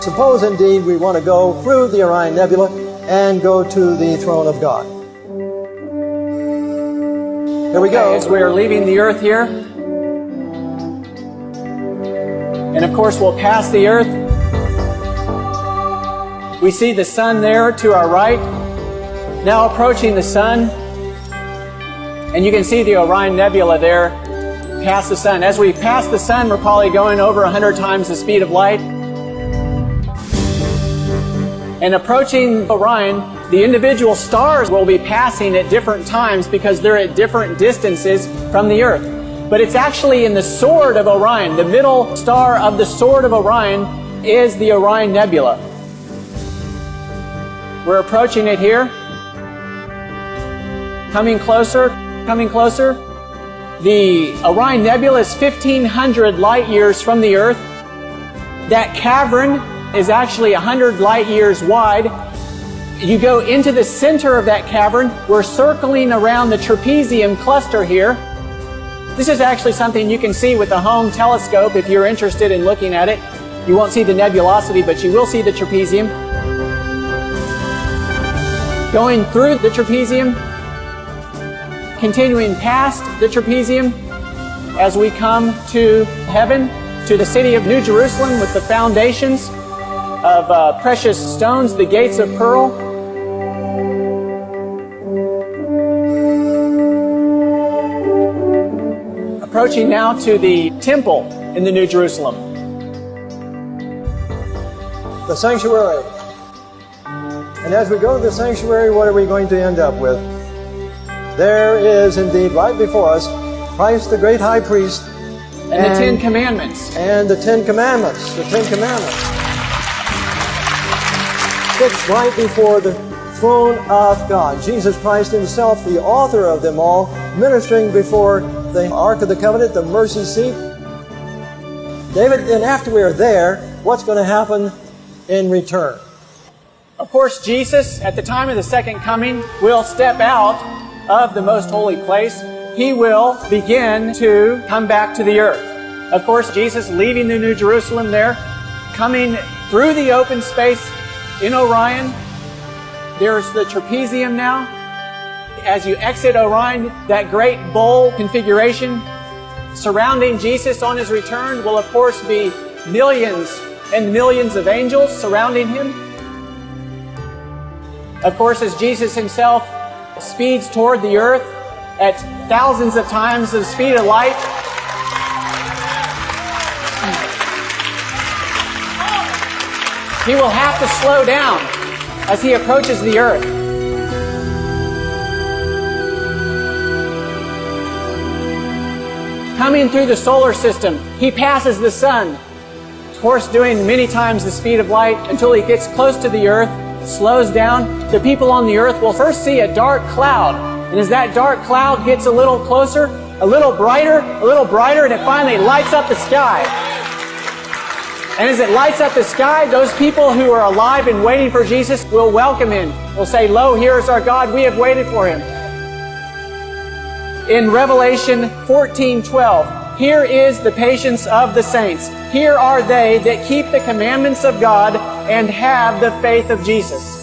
Suppose indeed we want to go through the Orion Nebula and go to the throne of God. Here we go. As we are leaving the earth here, and of course we'll pass the earth. We see the sun there to our right. Now approaching the sun, and you can see the Orion Nebula there past the sun. As we pass the sun, we're probably going over 100 times the speed of light. And approaching Orion, the individual stars will be passing at different times because they're at different distances from the earth. But it's actually in the sword of Orion. The middle star of the sword of Orion is the Orion Nebula. We're approaching it here. Coming closer, coming closer. The Orion Nebula is 1,500 light years from the earth. That cavern is actually 100 light years wide. You go into the center of that cavern. We're circling around the Trapezium cluster here. This is actually something you can see with the home telescope if you're interested in looking at it. You won't see the nebulosity, but you will see the Trapezium. Going through the Trapezium, continuing past the Trapezium, as we come to heaven, to the city of New Jerusalem with the foundations of precious stones, the gates of pearl. Approaching now to the temple in the New Jerusalem. The sanctuary. And as we go to the sanctuary, what are we going to end up with? There is indeed right before us Christ the great high priest and the Ten Commandments. And the Ten Commandments. The Ten Commandments. Fixed right before the throne of God. Jesus Christ himself, the author of them all, ministering before the Ark of the Covenant, the mercy seat. David, and after we are there, what's going to happen in return? Of course, Jesus, at the time of the second coming, will step out of the most holy place. He will begin to come back to the earth. Of course, Jesus leaving the New Jerusalem there, coming through the open space in Orion. There's the Trapezium now. As you exit Orion, that great bowl configuration surrounding Jesus on his return will of course be millions and millions of angels surrounding him. Of course, as Jesus himself speeds toward the earth at thousands of times the speed of light, he will have to slow down as he approaches the earth. Coming through the solar system, he passes the sun, of course doing many times the speed of light until he gets close to the earth, slows down. The people on the earth will first see a dark cloud. And as that dark cloud gets a little closer, a little brighter, and it finally lights up the sky. And as it lights up the sky, those people who are alive and waiting for Jesus will welcome him. Will say, "Lo, here is our God. We have waited for him." In Revelation 14:12, here is the patience of the saints. Here are they that keep the commandments of God and have the faith of Jesus.